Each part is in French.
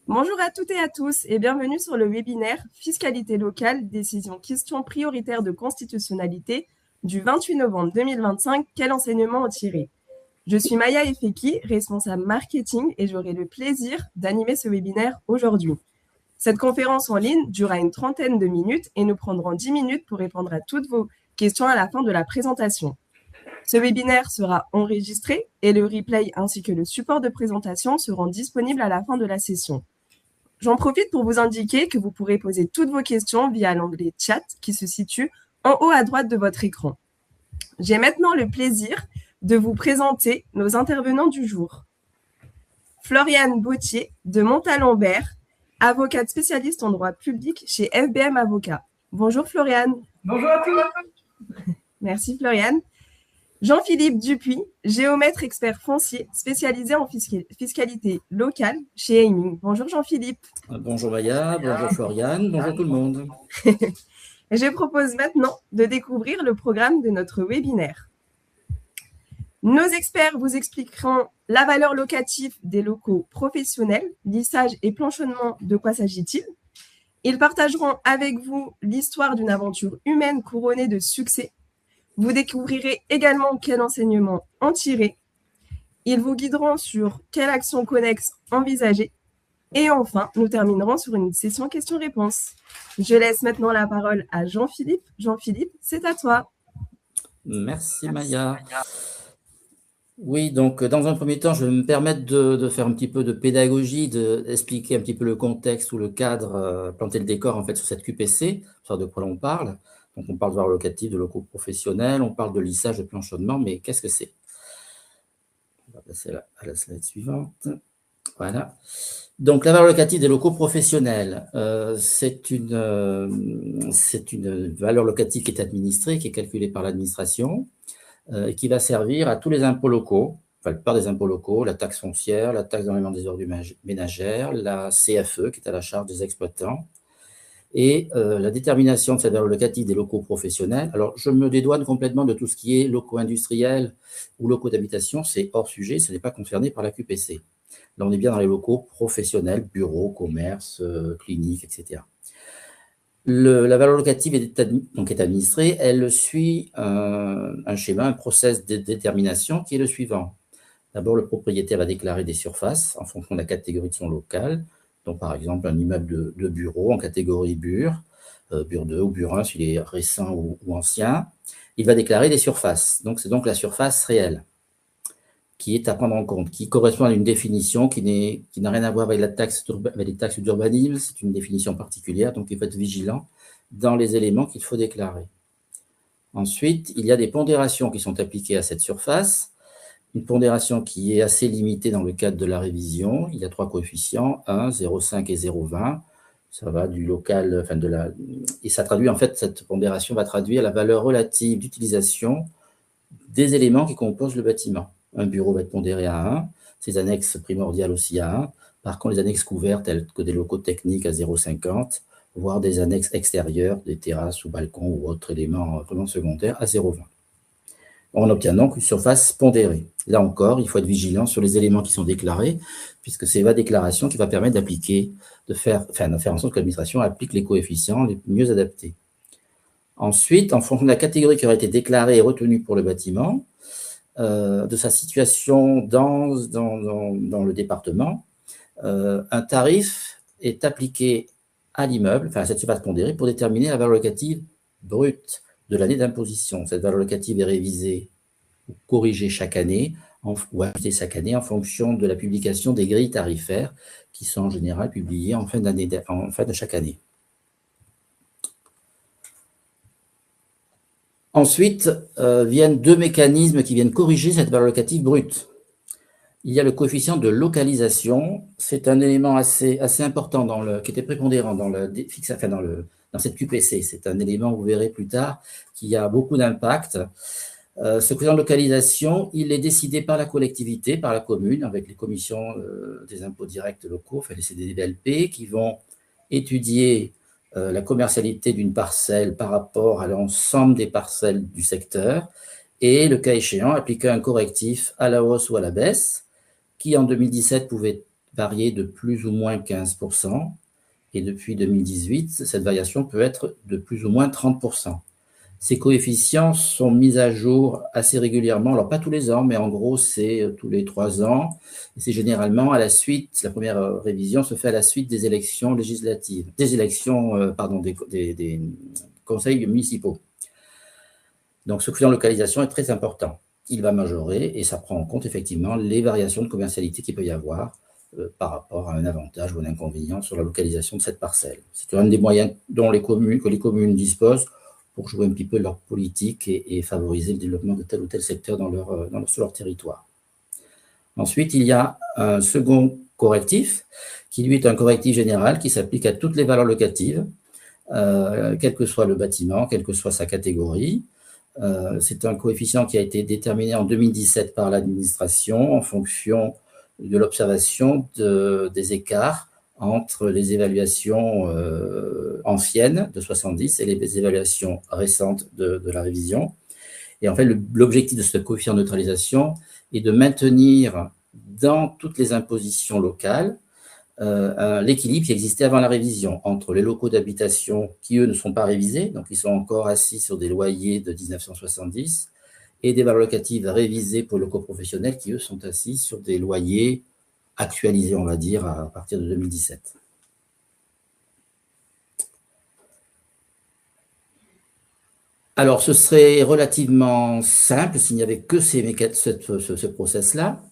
Bonjour à toutes et à tous et bienvenue sur le webinaire Fiscalité locale, décision question prioritaire de constitutionnalité du 28 novembre 2025. Quel enseignement en tirer? Je suis Maya Efeki, responsable marketing et j'aurai le plaisir d'animer ce webinaire aujourd'hui. Cette conférence en ligne durera une trentaine de minutes et nous prendrons 10 minutes pour répondre à toutes vos questions à la fin de la présentation. Ce webinaire sera enregistré et le replay ainsi que le support de présentation seront disponibles à la fin de la session. J'en profite pour vous indiquer que vous pourrez poser toutes vos questions via l'onglet chat qui se situe en haut à droite de votre écran. J'ai maintenant le plaisir de vous présenter nos intervenants du jour. Floriane Bautier de Montalembert, avocate spécialiste en droit public chez FBM Avocats. Bonjour Floriane. Bonjour à tous. Merci Floriane. Jean-Philippe Dupuis, géomètre expert foncier spécialisé en fiscalité locale chez Aiming. Bonjour Jean-Philippe. Bonjour Maya, bonjour Floriane, bonjour tout le monde. Je propose maintenant de découvrir le programme de notre webinaire. Nos experts vous expliqueront la valeur locative des locaux professionnels, lissage et planchonnement, de quoi s'agit-il? Ils partageront avec vous l'histoire d'une aventure humaine couronnée de succès. Vous découvrirez également quel enseignement en tirer. Ils vous guideront sur quelle action connexe envisager. Et enfin, nous terminerons sur une session questions-réponses. Je laisse maintenant la parole à Jean-Philippe. Jean-Philippe, c'est à toi. Merci Maya. Oui, donc dans un premier temps, je vais me permettre de faire un petit peu de pédagogie, d'expliquer un petit peu le contexte ou le cadre, planter le décor en fait sur cette QPC, sur de quoi l'on parle. Donc on parle de valeur locative, de locaux professionnels, on parle de lissage, de planchonnement, mais qu'est-ce que c'est? On va passer à la slide suivante. Voilà. Donc, la valeur locative des locaux professionnels, c'est une valeur locative qui est administrée, qui est calculée par l'administration, et qui va servir à tous les impôts locaux, enfin, la plupart des impôts locaux, la taxe foncière, la taxe d'enlèvement des ordures ménagères, la CFE, qui est à la charge des exploitants, et la détermination de cette valeur locative des locaux professionnels. Alors, je me dédouane complètement de tout ce qui est locaux industriels ou locaux d'habitation, c'est hors sujet, ce n'est pas concerné par la QPC. Là, on est bien dans les locaux professionnels, bureaux, commerces, cliniques, etc. La valeur locative est administrée, elle suit un schéma, un process de détermination qui est le suivant. D'abord, le propriétaire va déclarer des surfaces en fonction de la catégorie de son local. Donc, par exemple, un immeuble de bureau en catégorie BUR, BUR 2 ou BUR 1 s'il est récent ou ancien. Il va déclarer des surfaces. Donc, c'est donc la surface réelle qui est à prendre en compte, qui correspond à une définition qui n'a rien à voir avec les taxes d'urbanisme. C'est une définition particulière, donc il faut être vigilant dans les éléments qu'il faut déclarer. Ensuite, il y a des pondérations qui sont appliquées à cette surface. Une pondération qui est assez limitée dans le cadre de la révision. Il y a 3 coefficients, 1, 0,5 et 0,20. Ça va du local, et ça traduit, en fait, cette pondération va traduire la valeur relative d'utilisation des éléments qui composent le bâtiment. Un bureau va être pondéré à 1, ses annexes primordiales aussi à 1. Par contre, les annexes couvertes, telles que des locaux techniques à 0,50, voire des annexes extérieures, des terrasses ou balcons ou autres éléments vraiment secondaires à 0,20. On obtient donc une surface pondérée. Là encore, il faut être vigilant sur les éléments qui sont déclarés, puisque c'est la déclaration qui va permettre d'appliquer, de faire en sorte que l'administration applique les coefficients les mieux adaptés. Ensuite, en fonction de la catégorie qui aurait été déclarée et retenue pour le bâtiment, de sa situation dans le département, un tarif est appliqué à l'immeuble, enfin à cette surface pondérée, pour déterminer la valeur locative brute de l'année d'imposition. Cette valeur locative est révisée ou corrigée chaque année, ou ajustée chaque année en fonction de la publication des grilles tarifaires qui sont en général publiées en fin de chaque année. Ensuite, viennent 2 mécanismes qui viennent corriger cette valeur locative brute. Il y a le coefficient de localisation. C'est un élément assez important qui était prépondérant dans cette QPC. C'est un élément, vous verrez plus tard, qui a beaucoup d'impact. Ce coefficient de localisation, il est décidé par la collectivité, par la commune, avec les commissions des impôts directs locaux, les CDVLP, qui vont étudier la commercialité d'une parcelle par rapport à l'ensemble des parcelles du secteur et, le cas échéant, appliquer un correctif à la hausse ou à la baisse qui, en 2017, pouvait varier de plus ou moins 15%, et depuis 2018, cette variation peut être de plus ou moins 30%. Ces coefficients sont mis à jour assez régulièrement, alors pas tous les ans, mais en gros, c'est tous les 3 ans. Et c'est généralement à la suite, la première révision se fait à la suite des élections législatives, des élections, des conseils municipaux. Donc, ce coefficient de localisation est très important. Il va majorer et ça prend en compte effectivement les variations de commercialité qu'il peut y avoir par rapport à un avantage ou un inconvénient sur la localisation de cette parcelle. C'est un des moyens dont les communes disposent pour jouer un petit peu leur politique et favoriser le développement de tel ou tel secteur sur leur territoire. Ensuite, il y a un second correctif qui, lui, est un correctif général qui s'applique à toutes les valeurs locatives, quel que soit le bâtiment, quelle que soit sa catégorie. C'est un coefficient qui a été déterminé en 2017 par l'administration en fonction de l'observation des écarts entre les évaluations anciennes de 70 et les évaluations récentes de la révision. Et en fait, l'objectif de ce coefficient de neutralisation est de maintenir dans toutes les impositions locales l'équilibre qui existait avant la révision entre les locaux d'habitation qui, eux, ne sont pas révisés, donc ils sont encore assis sur des loyers de 1970, et des valeurs locatives révisées pour les locaux professionnels qui, eux, sont assis sur des loyers actualisés, on va dire, à partir de 2017. Alors, ce serait relativement simple s'il n'y avait que ce process-là.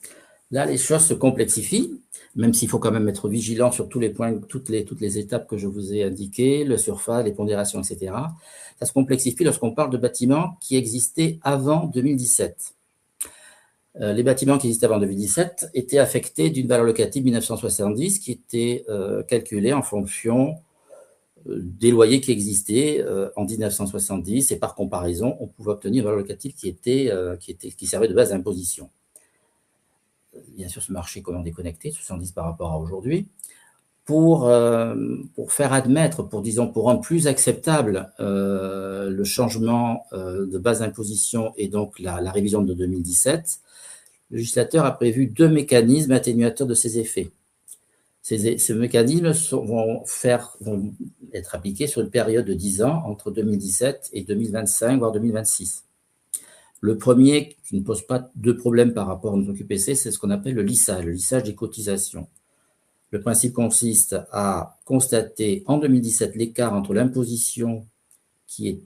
Là, les choses se complexifient, même s'il faut quand même être vigilant sur tous les points, toutes les étapes que je vous ai indiquées, le surface, les pondérations, etc. Ça se complexifie lorsqu'on parle de bâtiments qui existaient avant 2017. Les bâtiments qui existaient avant 2017 étaient affectés d'une valeur locative 1970 qui était calculée en fonction des loyers qui existaient en 1970, et par comparaison, on pouvait obtenir une valeur locative qui servait de base d'imposition. Bien sûr, ce marché est complètement déconnecté, 70 par rapport à aujourd'hui, pour faire admettre, pour rendre plus acceptable le changement de base d'imposition et donc la révision de 2017, le législateur a prévu 2 mécanismes atténuateurs de ces effets. Ces mécanismes vont être appliqués sur une période de 10 ans entre 2017 et 2025, voire 2026. Le premier, qui ne pose pas de problème par rapport à notre QPC, c'est ce qu'on appelle le lissage des cotisations. Le principe consiste à constater en 2017 l'écart entre l'imposition qui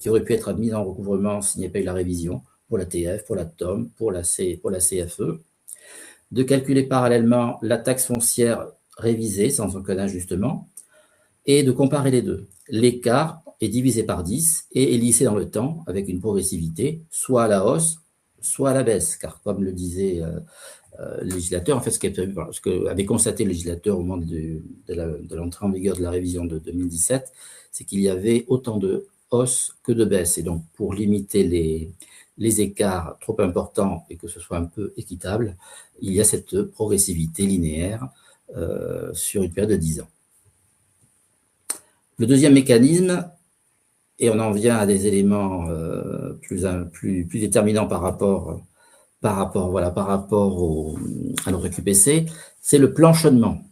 aurait pu être admise en recouvrement s'il n'y avait pas eu la révision, pour la TF, pour la TOM, pour la CFE, de calculer parallèlement la taxe foncière révisée sans aucun ajustement et de comparer les deux. L'écart est divisé par 10 et est lissé dans le temps avec une progressivité, soit à la hausse, soit à la baisse, car comme le disait le législateur, en fait, ce qu'avait constaté le législateur au moment de l'entrée en vigueur de la révision de 2017, c'est qu'il y avait autant de hausse que de baisse. Et donc, pour limiter les écarts trop importants et que ce soit un peu équitable, il y a cette progressivité linéaire sur une période de 10 ans. Le deuxième mécanisme, et on en vient à des éléments plus déterminants par rapport à notre QPC, c'est le planchonnement.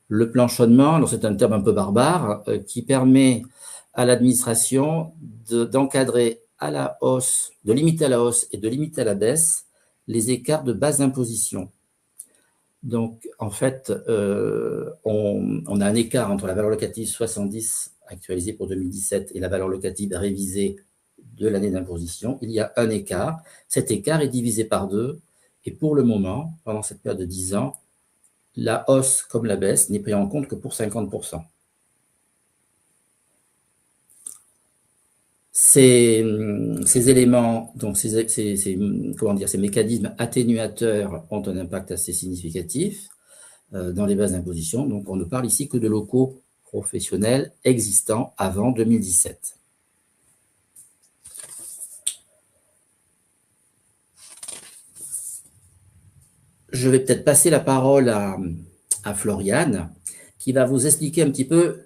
Le planchonnement, alors c'est un terme un peu barbare, qui permet à l'administration d'encadrer à la hausse, de limiter à la hausse et de limiter à la baisse les écarts de base d'imposition. Donc, en fait, on a un écart entre la valeur locative 70 actualisée pour 2017 et la valeur locative révisée de l'année d'imposition. Il y a un écart. Cet écart est divisé par 2. Et pour le moment, pendant cette période de 10 ans, la hausse comme la baisse n'est prise en compte que pour 50%. Ces éléments, donc ces mécanismes atténuateurs ont un impact assez significatif dans les bases d'imposition. Donc, on ne parle ici que de locaux professionnels existants avant 2017. Je vais peut-être passer la parole à Floriane, qui va vous expliquer un petit peu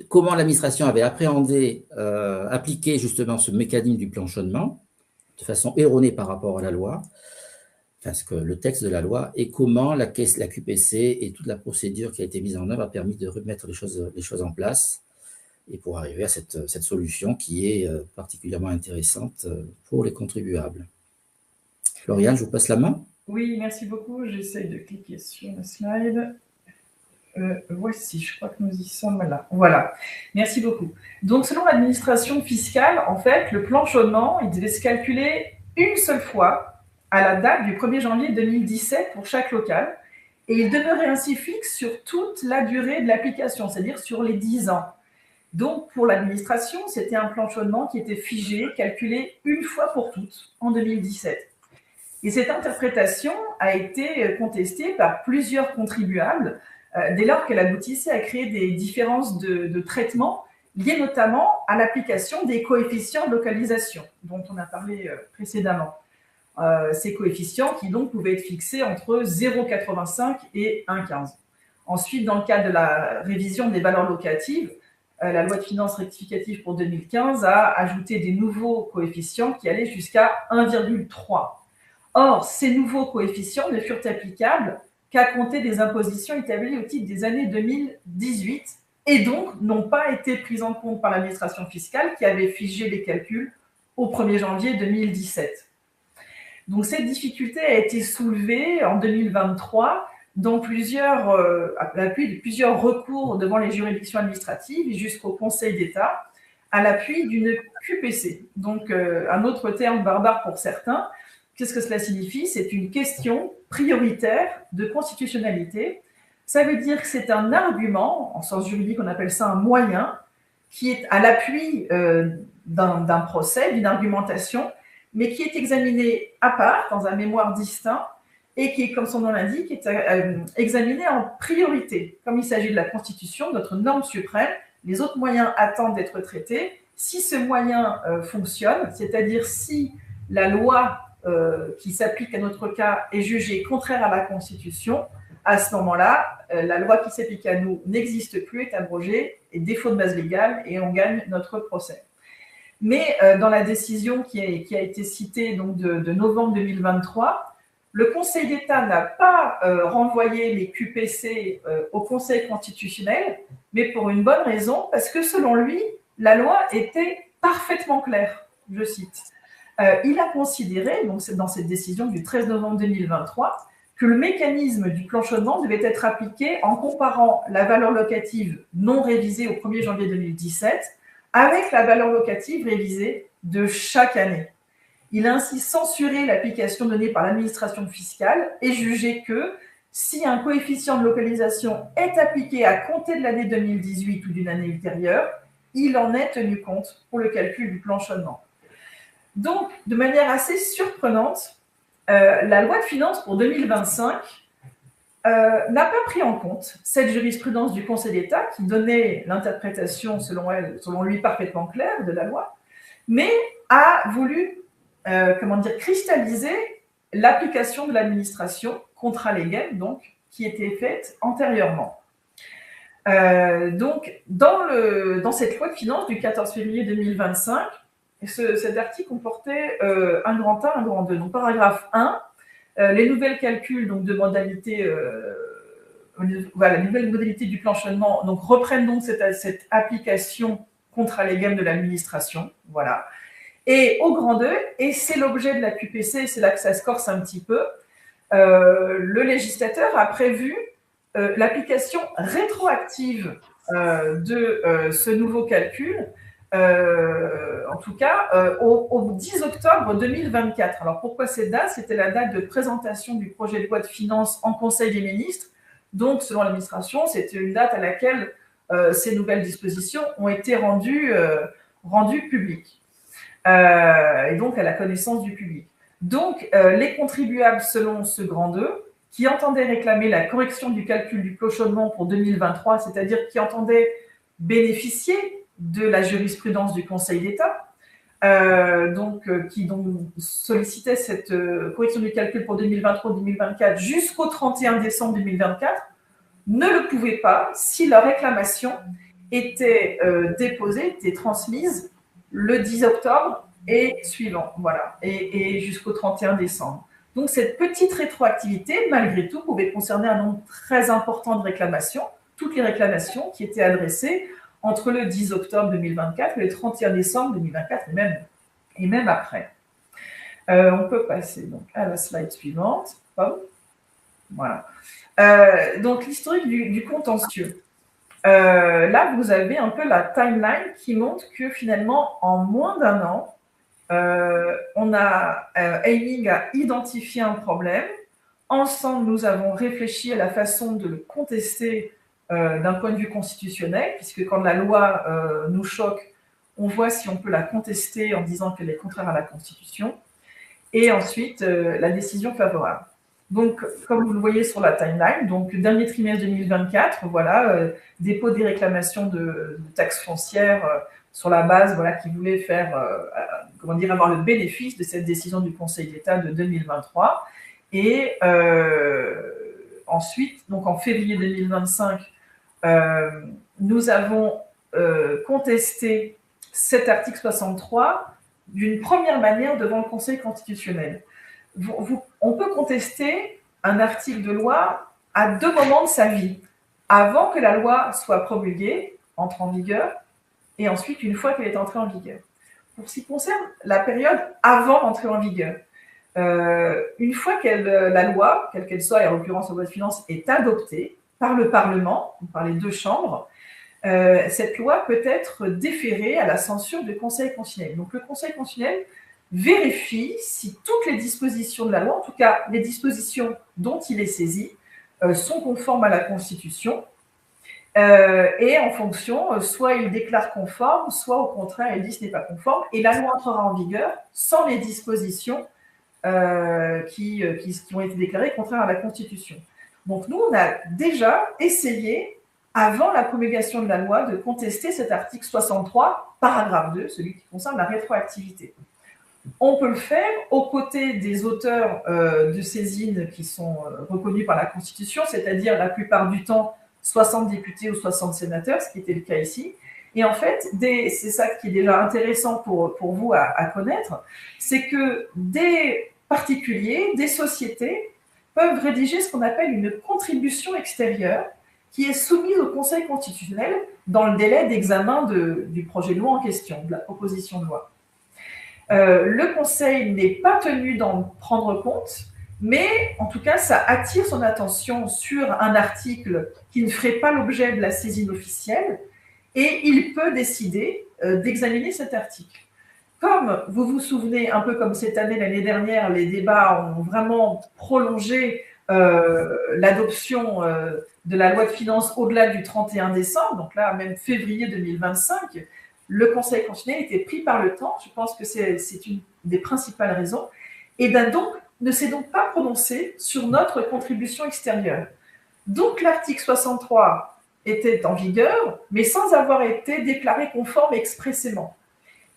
comment l'administration avait appliqué justement ce mécanisme du planchonnement de façon erronée par rapport à la loi, parce que le texte de la loi et comment la QPC et toute la procédure qui a été mise en œuvre a permis de remettre les choses en place et pour arriver à cette solution qui est particulièrement intéressante pour les contribuables. Floriane, je vous passe la main. Oui, merci beaucoup. J'essaie de cliquer sur le slide. Voici, je crois que nous y sommes là. Voilà, merci beaucoup. Donc, selon l'administration fiscale, en fait, le planchonnement, il devait se calculer une seule fois à la date du 1er janvier 2017 pour chaque local, et il demeurait ainsi fixe sur toute la durée de l'application, c'est-à-dire sur les 10 ans. Donc, pour l'administration, c'était un planchonnement qui était figé, calculé une fois pour toutes en 2017. Et cette interprétation a été contestée par plusieurs contribuables dès lors qu'elle aboutissait à créer des différences de traitement liées notamment à l'application des coefficients de localisation dont on a parlé précédemment. Ces coefficients qui donc pouvaient être fixés entre 0,85 et 1,15. Ensuite, dans le cadre de la révision des valeurs locatives, la loi de finances rectificative pour 2015 a ajouté des nouveaux coefficients qui allaient jusqu'à 1,3. Or, ces nouveaux coefficients ne furent applicables qu'à compter des impositions établies au titre des années 2018 et donc n'ont pas été prises en compte par l'administration fiscale qui avait figé les calculs au 1er janvier 2017. Donc, cette difficulté a été soulevée en 2023 dans à l'appui de plusieurs recours devant les juridictions administratives jusqu'au Conseil d'État à l'appui d'une QPC. Donc, un autre terme barbare pour certains. Qu'est-ce que cela signifie? C'est une question prioritaire de constitutionnalité. Ça veut dire que c'est un argument, en sens juridique on appelle ça un moyen, qui est à l'appui d'un procès, d'une argumentation, mais qui est examiné à part, dans un mémoire distinct, et qui, comme son nom l'indique, est examiné en priorité. Comme il s'agit de la Constitution, notre norme suprême, les autres moyens attendent d'être traités. Si ce moyen fonctionne, c'est-à-dire si la loi qui s'applique à notre cas est jugée contraire à la Constitution, à ce moment-là, la loi qui s'applique à nous n'existe plus, est abrogée, et défaut de base légale, et on gagne notre procès. Mais dans la décision qui a été citée donc de novembre 2023, le Conseil d'État n'a pas renvoyé les QPC au Conseil constitutionnel, mais pour une bonne raison, parce que selon lui, la loi était parfaitement claire, je cite. Il a considéré, donc dans cette décision du 13 novembre 2023, que le mécanisme du planchonnement devait être appliqué en comparant la valeur locative non révisée au 1er janvier 2017 avec la valeur locative révisée de chaque année. Il a ainsi censuré l'application donnée par l'administration fiscale et jugé que si un coefficient de localisation est appliqué à compter de l'année 2018 ou d'une année ultérieure, il en est tenu compte pour le calcul du planchonnement. Donc, de manière assez surprenante, la loi de finances pour 2025 n'a pas pris en compte cette jurisprudence du Conseil d'État qui donnait l'interprétation, selon lui, parfaitement claire de la loi, mais a voulu cristalliser l'application de l'administration contra legem, donc, qui était faite antérieurement. Donc, dans cette loi de finances du 14 février 2025, cet article comportait un grand 1, un grand 2. Donc, paragraphe 1, les nouvelles calculs donc, de modalités, les nouvelles modalités du planchonnement donc, reprennent donc cette application contra legem de l'administration. Voilà. Et au grand 2, et c'est l'objet de la QPC, c'est là que ça se corse un petit peu, le législateur a prévu l'application rétroactive de ce nouveau calcul, en tout cas au 10 octobre 2024. Alors pourquoi cette date? C'était la date de présentation du projet de loi de finances en Conseil des ministres. Donc, selon l'administration, c'était une date à laquelle ces nouvelles dispositions ont été rendues publiques. Et donc à la connaissance du public. Donc, les contribuables selon ce grand 2, qui entendaient réclamer la correction du calcul du planchonnement pour 2023, c'est-à-dire qui entendaient bénéficier de la jurisprudence du Conseil d'État, qui sollicitait cette correction du calcul pour 2023-2024 jusqu'au 31 décembre 2024, ne le pouvaient pas si leur réclamation était déposée, était transmise le 10 octobre et suivant, voilà, et jusqu'au 31 décembre. Donc, cette petite rétroactivité, malgré tout, pouvait concerner un nombre très important de réclamations, toutes les réclamations qui étaient adressées entre le 10 octobre 2024 et le 31 décembre 2024, et même après. On peut passer donc à la slide suivante. Hop. Voilà. Donc, l'historique du contentieux. Là, vous avez un peu la timeline qui montre que finalement, en moins d'un an, Aiming a identifié un problème. Ensemble, nous avons réfléchi à la façon de le contester d'un point de vue constitutionnel, puisque quand la loi nous choque, on voit si on peut la contester en disant qu'elle est contraire à la Constitution. Et ensuite, la décision favorable. Donc, comme vous le voyez sur la timeline, donc dernier trimestre 2024, voilà, dépôt des réclamations de taxes foncières sur la base, voilà, qui voulait faire, avoir le bénéfice de cette décision du Conseil d'État de 2023. Et ensuite, donc en février 2025, nous avons contesté cet article 63 d'une première manière devant le Conseil constitutionnel. On peut contester un article de loi à deux moments de sa vie, avant que la loi soit promulguée, entre en vigueur, et ensuite une fois qu'elle est entrée en vigueur. Pour ce qui concerne la période avant l'entrée en vigueur, une fois que la loi, quelle qu'elle soit, et en l'occurrence la loi de finances, est adoptée par le Parlement, ou par les deux chambres, cette loi peut être déférée à la censure du Conseil constitutionnel. Donc le Conseil constitutionnel vérifie si toutes les dispositions de la loi, en tout cas les dispositions dont il est saisi, sont conformes à la Constitution. Et en fonction, soit il déclare conforme, soit au contraire, il dit ce n'est pas conforme, et la loi entrera en vigueur sans les dispositions qui ont été déclarées contraires à la Constitution. Donc nous, on a déjà essayé, avant la promulgation de la loi, de contester cet article 63, paragraphe 2, celui qui concerne la rétroactivité. On peut le faire aux côtés des auteurs de saisines qui sont reconnus par la Constitution, c'est-à-dire la plupart du temps 60 députés ou 60 sénateurs, ce qui était le cas ici. Et en fait, c'est ça qui est déjà intéressant pour vous à connaître, c'est que des particuliers, des sociétés peuvent rédiger ce qu'on appelle une contribution extérieure qui est soumise au Conseil constitutionnel dans le délai d'examen du projet de loi en question, de la proposition de loi. Le Conseil n'est pas tenu d'en prendre compte, mais en tout cas, ça attire son attention sur un article qui ne ferait pas l'objet de la saisine officielle, et il peut décider d'examiner cet article. Comme vous vous souvenez, un peu comme cette année, l'année dernière, les débats ont vraiment prolongé l'adoption de la loi de finances au-delà du 31 décembre, donc là, même février 2025, le Conseil constitutionnel était pris par le temps, je pense que c'est une des principales raisons, et donc ne s'est donc pas prononcé sur notre contribution extérieure. Donc l'article 63 était en vigueur, mais sans avoir été déclaré conforme expressément.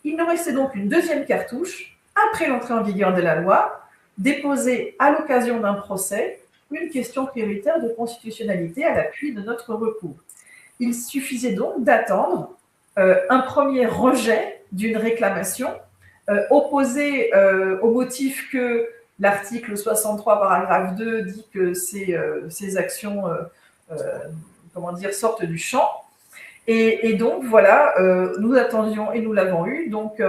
Il nous restait donc une deuxième cartouche, après l'entrée en vigueur de la loi, déposer à l'occasion d'un procès une question prioritaire de constitutionnalité à l'appui de notre recours. Il suffisait donc d'attendre un premier rejet d'une réclamation opposé au motif que l'article 63, paragraphe 2 dit que ces actions sortent du champ. Et donc, voilà, nous attendions et nous l'avons eu. Donc,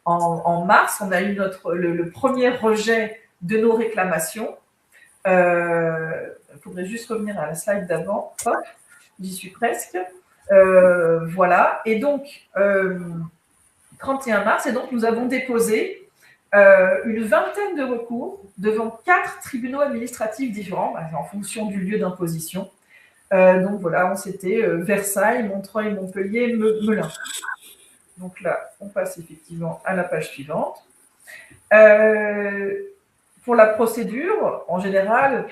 en mars, on a eu le premier rejet de nos réclamations. Il faudrait juste revenir à la slide d'avant. Hop, j'y suis presque. Voilà. Et donc, 31 mars, et donc nous avons déposé une vingtaine de recours devant 4 tribunaux administratifs différents, en fonction du lieu d'imposition. Donc voilà, c'était Versailles, Montreuil, Montpellier, Melun. Donc là, on passe effectivement à la page suivante. Pour la procédure, en général,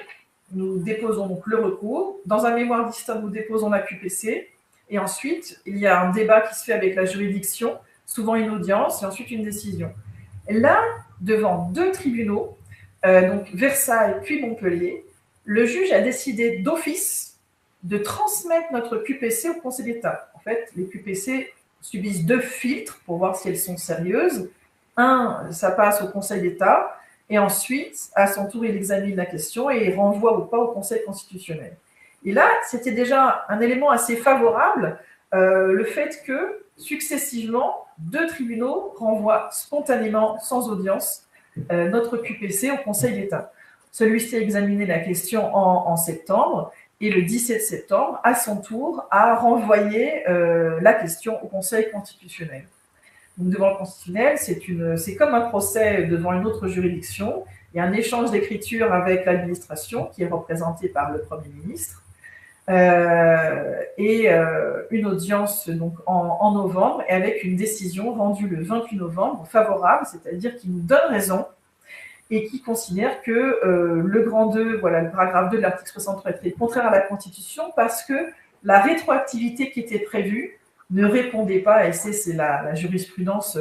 nous déposons donc le recours. Dans un mémoire distinct, nous déposons la QPC. Et ensuite, il y a un débat qui se fait avec la juridiction, souvent une audience, et ensuite une décision. Là, devant 2 tribunaux, donc Versailles puis Montpellier, le juge a décidé d'office de transmettre notre QPC au Conseil d'État. En fait, les QPC subissent 2 filtres pour voir si elles sont sérieuses. Un, ça passe au Conseil d'État, Et ensuite, à son tour, il examine la question et il renvoie ou pas au Conseil constitutionnel. Et là, c'était déjà un élément assez favorable, le fait que, successivement, 2 tribunaux renvoient spontanément, sans audience, notre QPC au Conseil d'État. Celui-ci a examiné la question en septembre, et le 17 septembre, à son tour, a renvoyé la question au Conseil constitutionnel. Donc, devant le constitutionnel, c'est comme un procès devant une autre juridiction. Il y a un échange d'écriture avec l'administration, qui est représentée par le Premier ministre, et une audience donc, en novembre, et avec une décision rendue le 28 novembre, favorable, c'est-à-dire qui nous donne raison, et qui considère que le grand 2, voilà, le paragraphe 2 de l'article 63 est contraire à la Constitution parce que la rétroactivité qui était prévue ne répondait pas, et c'est la jurisprudence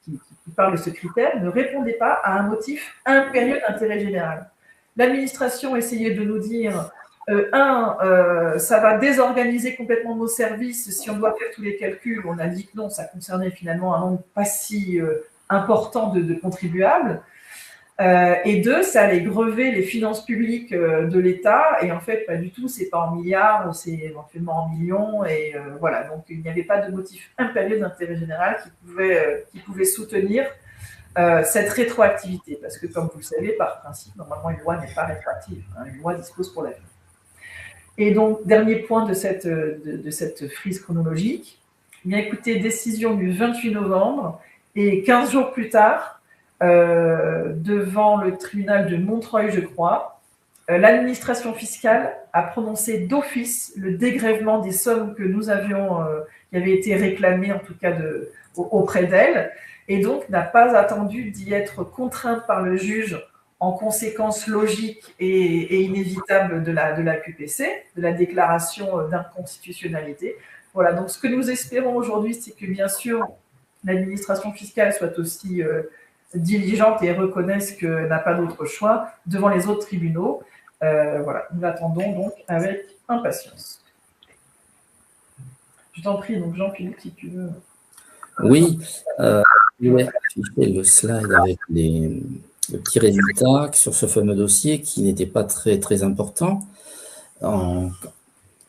qui parle de ce critère, ne répondait pas à un motif impérieux d'intérêt général. L'administration essayait de nous dire, ça va désorganiser complètement nos services si on doit faire tous les calculs. On a dit que non, ça concernait finalement un nombre pas si important de contribuables. Et 2, ça allait grever les finances publiques de l'État, et en fait, pas du tout, c'est pas en milliards, c'est éventuellement en millions, et voilà, donc il n'y avait pas de motif impérieux d'intérêt général qui pouvait soutenir cette rétroactivité, parce que comme vous le savez, par principe, normalement, une loi n'est pas rétroactive, hein, une loi dispose pour l'avenir. Et donc, dernier point de cette frise chronologique, bien écoutez, décision du 28 novembre, et 15 jours plus tard, devant le tribunal de Montreuil, je crois, l'administration fiscale a prononcé d'office le dégrèvement des sommes que nous avions, qui avaient été réclamées en tout cas auprès d'elle, et donc n'a pas attendu d'y être contrainte par le juge en conséquence logique et inévitable de la QPC, de la déclaration d'inconstitutionnalité. Voilà, donc ce que nous espérons aujourd'hui, c'est que bien sûr l'administration fiscale soit aussi diligente et reconnaisse qu'elle n'a pas d'autre choix devant les autres tribunaux. Voilà, nous l'attendons donc avec impatience. Je t'en prie, donc Jean-Philippe, si tu veux. Oui, je vais afficher le slide avec le petit résultat sur ce fameux dossier qui n'était pas très, très important.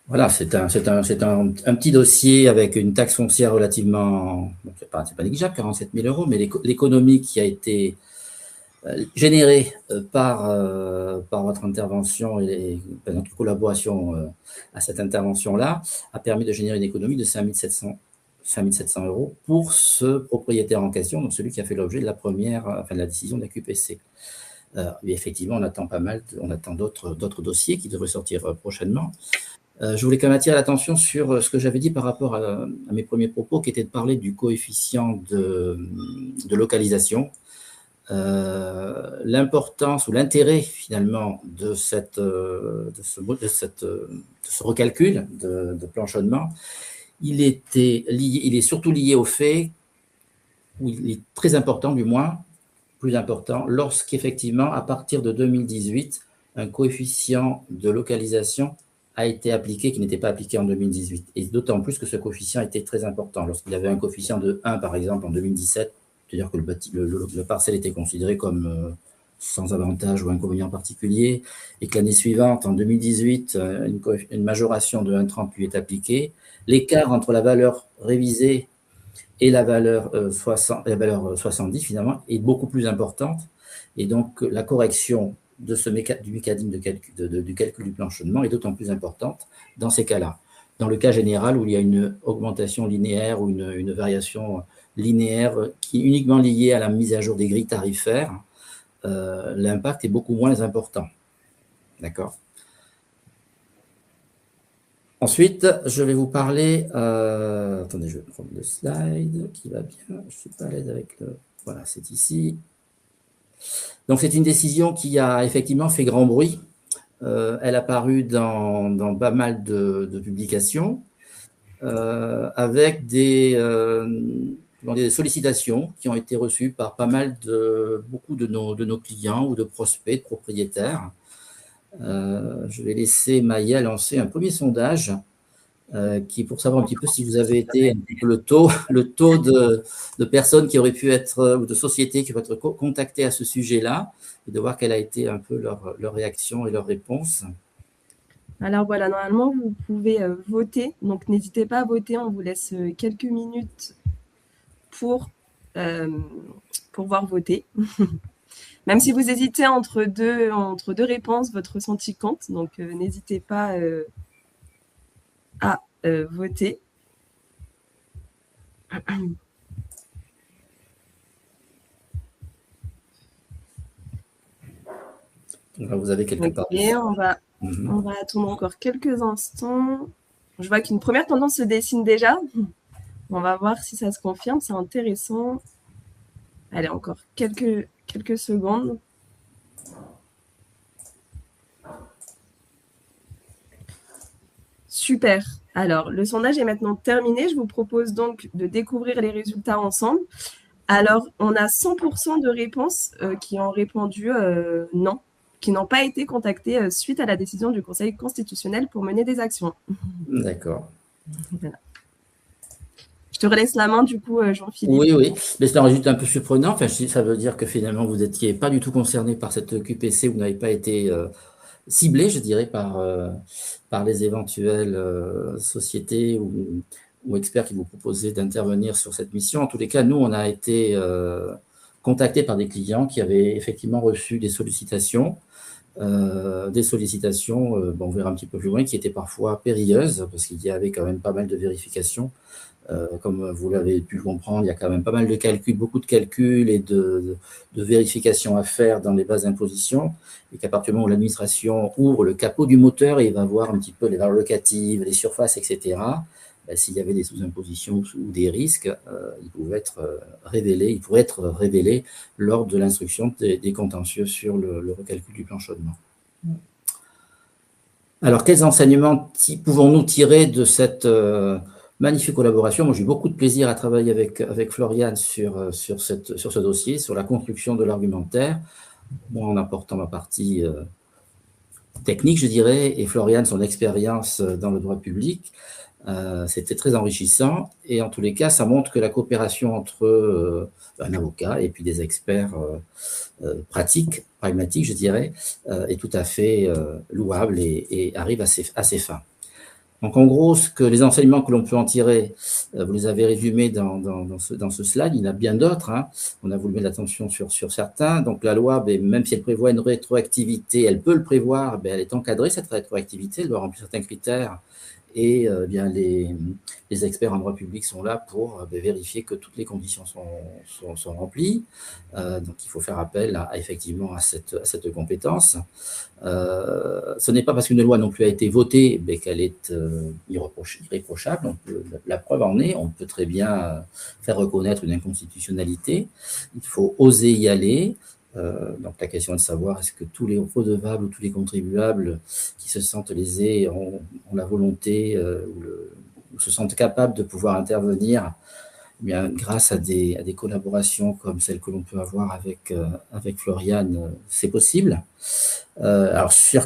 Voilà, c'est un petit dossier avec une taxe foncière relativement, bon, c'est pas négligeable, 47 000 €, mais l'économie qui a été générée par votre intervention et notre collaboration à cette intervention-là a permis de générer une économie de 5 700 € pour ce propriétaire en question, donc celui qui a fait l'objet de de la décision de la QPC. Mais effectivement, on attend d'autres dossiers qui devraient sortir prochainement. Je voulais quand même attirer l'attention sur ce que j'avais dit par rapport à mes premiers propos, qui était de parler du coefficient de localisation. L'importance ou l'intérêt finalement de ce recalcul de planchonnement, il est surtout lié au fait, ou il est très important du moins, plus important, lorsqu'effectivement, à partir de 2018, un coefficient de localisation a été appliqué qui n'était pas appliqué en 2018. Et d'autant plus que ce coefficient était très important. Lorsqu'il y avait un coefficient de 1, par exemple, en 2017, c'est-à-dire que le parcelle était considéré comme sans avantage ou inconvénient particulier, et que l'année suivante, en 2018, une majoration de 1,30 lui est appliquée, l'écart entre la valeur révisée et la valeur 70, finalement, est beaucoup plus importante. Et donc, la correction du mécanisme du calcul du planchonnement est d'autant plus importante dans ces cas-là. Dans le cas général où il y a une augmentation linéaire ou une variation linéaire qui est uniquement liée à la mise à jour des grilles tarifaires, l'impact est beaucoup moins important. D'accord ? Ensuite, je vais vous parler… attendez, je vais prendre le slide qui va bien. Je ne suis pas à l'aise avec le… Voilà, c'est ici. Donc, c'est une décision qui a effectivement fait grand bruit. Elle a paru dans pas mal de publications avec des sollicitations qui ont été reçues par beaucoup de nos clients ou de prospects, de propriétaires. Je vais laisser Maïa lancer un premier sondage qui est pour savoir un petit peu si vous avez été un petit peu le taux de personnes qui auraient pu être, ou de sociétés qui auraient pu être contactées à ce sujet-là, et de voir quelle a été un peu leur réaction et leur réponse. Alors voilà, normalement, vous pouvez voter. Donc, n'hésitez pas à voter. On vous laisse quelques minutes pour pouvoir voter. Même si vous hésitez entre deux réponses, votre ressenti compte. Donc, n'hésitez pas à voter. Donc là, vous avez quelque part. Okay, on va attendre encore quelques instants. Je vois qu'une première tendance se dessine déjà. On va voir si ça se confirme. C'est intéressant. Allez, encore quelques secondes. Super. Alors, le sondage est maintenant terminé. Je vous propose donc de découvrir les résultats ensemble. Alors, on a 100% de réponses qui ont répondu non, qui n'ont pas été contactées suite à la décision du Conseil constitutionnel pour mener des actions. D'accord. Voilà. Je te relaisse la main, du coup, Jean-Philippe. Oui, mais c'est un résultat un peu surprenant. Enfin, ça veut dire que finalement, vous n'étiez pas du tout concerné par cette QPC, vous n'avez pas été ciblé, je dirais, par les éventuelles sociétés ou experts qui vous proposaient d'intervenir sur cette mission. En tous les cas, nous, on a été contactés par des clients qui avaient effectivement reçu des sollicitations. On verra un petit peu plus loin, qui étaient parfois périlleuses, parce qu'il y avait quand même pas mal de vérifications. Comme vous l'avez pu comprendre, il y a quand même pas mal de calculs, beaucoup de calculs et de vérifications à faire dans les bases d'imposition, et qu'à partir du moment où l'administration ouvre le capot du moteur et il va voir un petit peu les valeurs locatives, les surfaces, etc., s'il y avait des sous-impositions ou des risques, ils pourraient être révélés lors de l'instruction des contentieux sur le recalcul du plan chaudement. Alors, quels enseignements pouvons-nous tirer de cette magnifique collaboration? Moi, j'ai eu beaucoup de plaisir à travailler avec Floriane sur ce dossier, sur la construction de l'argumentaire, moi en apportant ma partie technique, je dirais, et Floriane son expérience dans le droit public. C'était très enrichissant, et en tous les cas, ça montre que la coopération entre un avocat et puis des experts pragmatiques, je dirais, est tout à fait louable et arrive à ses fins. Donc, en gros, les enseignements que l'on peut en tirer, vous les avez résumés dans ce slide. Il y en a bien d'autres. Hein. On a voulu mettre l'attention sur certains. Donc, la loi, même si elle prévoit une rétroactivité, elle peut le prévoir, elle est encadrée, cette rétroactivité, elle doit remplir certains critères. Et bien les experts en droit public sont là pour vérifier que toutes les conditions sont remplies. Donc, il faut faire appel effectivement à cette compétence. Ce n'est pas parce qu'une loi non plus a été votée qu'elle est irréprochable. La preuve en est, on peut très bien faire reconnaître une inconstitutionnalité. Il faut oser y aller. Donc la question est de savoir est-ce que tous les redevables ou tous les contribuables qui se sentent lésés ont la volonté ou se sentent capables de pouvoir intervenir. Eh bien, grâce à des collaborations comme celle que l'on peut avoir avec Floriane, c'est possible. Alors, sûr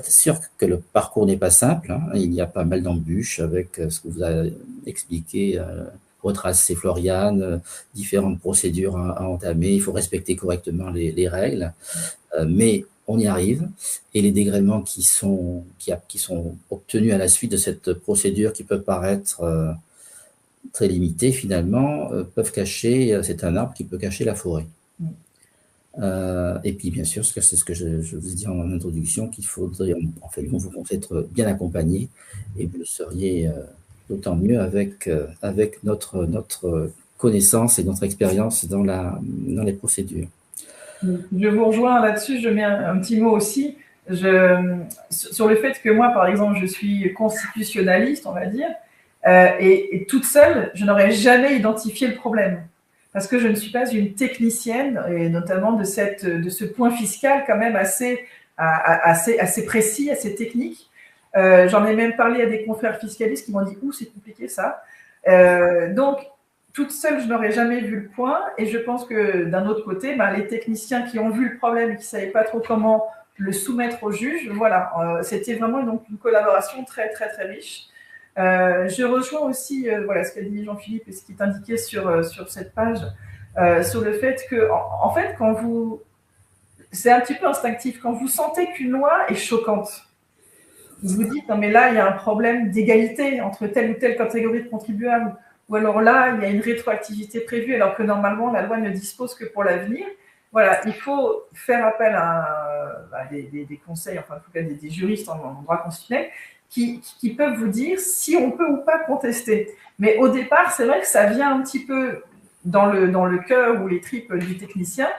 que le parcours n'est pas simple. Hein. Il y a pas mal d'embûches avec ce que vous avez expliqué, retracer Floriane, différentes procédures à entamer. Il faut respecter correctement les règles, mais on y arrive. Et les dégrèvements qui sont obtenus à la suite de cette procédure, qui peut paraître très limitée finalement, peuvent cacher, c'est un arbre qui peut cacher la forêt. Et puis, bien sûr, c'est ce que je vous ai dit en introduction, qu'il faudrait, en fait, vous comptez être bien accompagné, et vous le seriez d'autant mieux avec notre connaissance et notre expérience dans les procédures. Je vous rejoins là-dessus, je mets un petit mot aussi, sur le fait que moi, par exemple, je suis constitutionnaliste, on va dire, et toute seule, je n'aurais jamais identifié le problème. Parce que je ne suis pas une technicienne, et notamment de ce point fiscal quand même assez précis, assez technique. J'en ai même parlé à des confrères fiscalistes qui m'ont dit « Ouh, c'est compliqué ça ». Donc, toute seule, je n'aurais jamais vu le point. Et je pense que d'un autre côté, les techniciens qui ont vu le problème et qui ne savaient pas trop comment le soumettre au juge, voilà, c'était vraiment donc une collaboration très, très, très riche. Je rejoins aussi voilà, ce qu'a dit Jean-Philippe et ce qui est indiqué sur cette page, sur le fait que, en fait, quand vous... C'est un petit peu instinctif. Quand vous sentez qu'une loi est choquante, vous vous dites, non mais là, il y a un problème d'égalité entre telle ou telle catégorie de contribuables, ou alors là, il y a une rétroactivité prévue, alors que normalement, la loi ne dispose que pour l'avenir. Voilà, il faut faire appel à des conseils, enfin en tout cas des juristes en droit constitutionnel, qui peuvent vous dire si on peut ou pas contester. Mais au départ, c'est vrai que ça vient un petit peu dans le cœur ou les tripes du technicien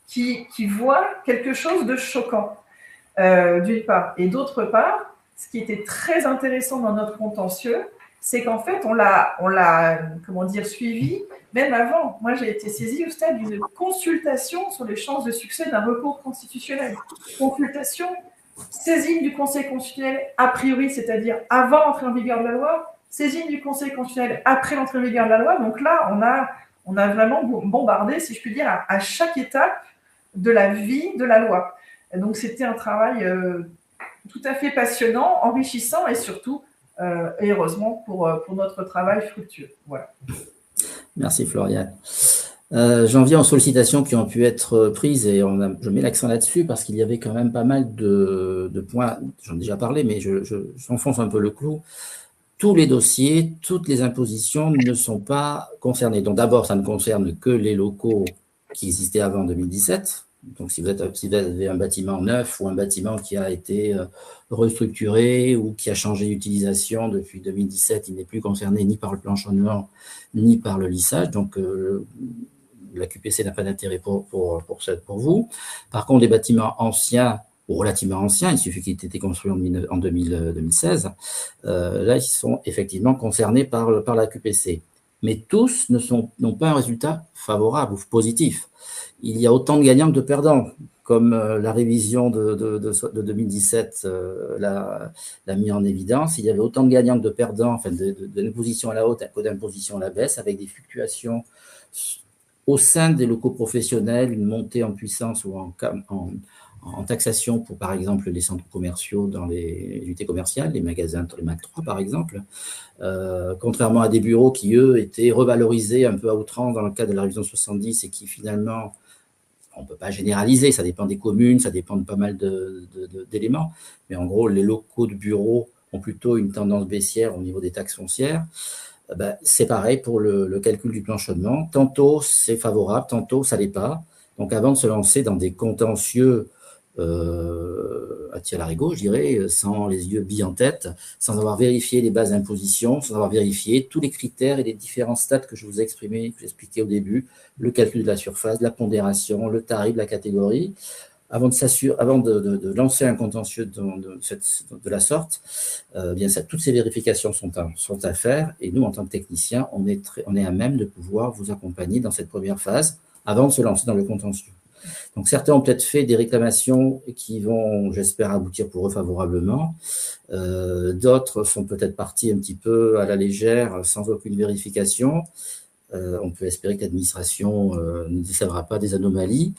qui voit quelque chose de choquant, d'une part. Et d'autre part, ce qui était très intéressant dans notre contentieux, c'est qu'en fait, on l'a, comment dire, suivi même avant. Moi, j'ai été saisie au stade d'une consultation sur les chances de succès d'un recours constitutionnel. Consultation, saisine du Conseil constitutionnel a priori, c'est-à-dire avant l'entrée en vigueur de la loi, saisine du Conseil constitutionnel après l'entrée en vigueur de la loi. Donc là, on a vraiment bombardé, si je puis dire, à chaque étape de la vie de la loi. Et donc, c'était un travail tout à fait passionnant, enrichissant et surtout, et heureusement, pour notre travail fructueux. Voilà. Merci Floriane. J'en viens aux sollicitations qui ont pu être prises et je mets l'accent là-dessus parce qu'il y avait quand même pas mal de points, j'en ai déjà parlé, mais j'enfonce un peu le clou. Tous les dossiers, toutes les impositions ne sont pas concernés. Donc d'abord, ça ne concerne que les locaux qui existaient avant 2017. Donc si vous avez un bâtiment neuf ou un bâtiment qui a été restructuré ou qui a changé d'utilisation depuis 2017, il n'est plus concerné ni par le planchonnement ni par le lissage. Donc la QPC n'a pas d'intérêt pour vous. Par contre, les bâtiments anciens ou relativement anciens, il suffit qu'ils aient été construits en 2016, là, ils sont effectivement concernés par la QPC. Mais tous n'ont pas un résultat favorable ou positif. Il y a autant de gagnants que de perdants, comme la révision de 2017 l'a mis en évidence. Il y avait autant de gagnants que de perdants, enfin d'imposition à la hausse que d'imposition à la baisse, avec des fluctuations au sein des locaux professionnels, une montée en puissance ou en taxation pour, par exemple, les centres commerciaux dans les unités commerciales, les magasins, les Mac 3, par exemple, contrairement à des bureaux qui, eux, étaient revalorisés un peu à outrance dans le cadre de la révision 70 et qui, finalement, on ne peut pas généraliser, ça dépend des communes, ça dépend de pas mal d'éléments, mais en gros, les locaux de bureaux ont plutôt une tendance baissière au niveau des taxes foncières. C'est pareil pour le calcul du planchonnement. Tantôt, c'est favorable, tantôt, ça ne l'est pas. Donc, avant de se lancer dans des contentieux à tir larigot, je dirais, sans les yeux billes en tête, sans avoir vérifié les bases d'imposition, sans avoir vérifié tous les critères et les différents stats que je vous ai exprimés, que j'ai expliqué au début, le calcul de la surface, la pondération, le tarif, la catégorie, avant de lancer un contentieux de la sorte, bien ça, toutes ces vérifications sont à faire, et nous, en tant que techniciens, on est à même de pouvoir vous accompagner dans cette première phase avant de se lancer dans le contentieux. Donc, certains ont peut-être fait des réclamations qui vont, j'espère, aboutir pour eux favorablement. D'autres sont peut-être partis un petit peu à la légère, sans aucune vérification. On peut espérer que l'administration ne décèlera pas des anomalies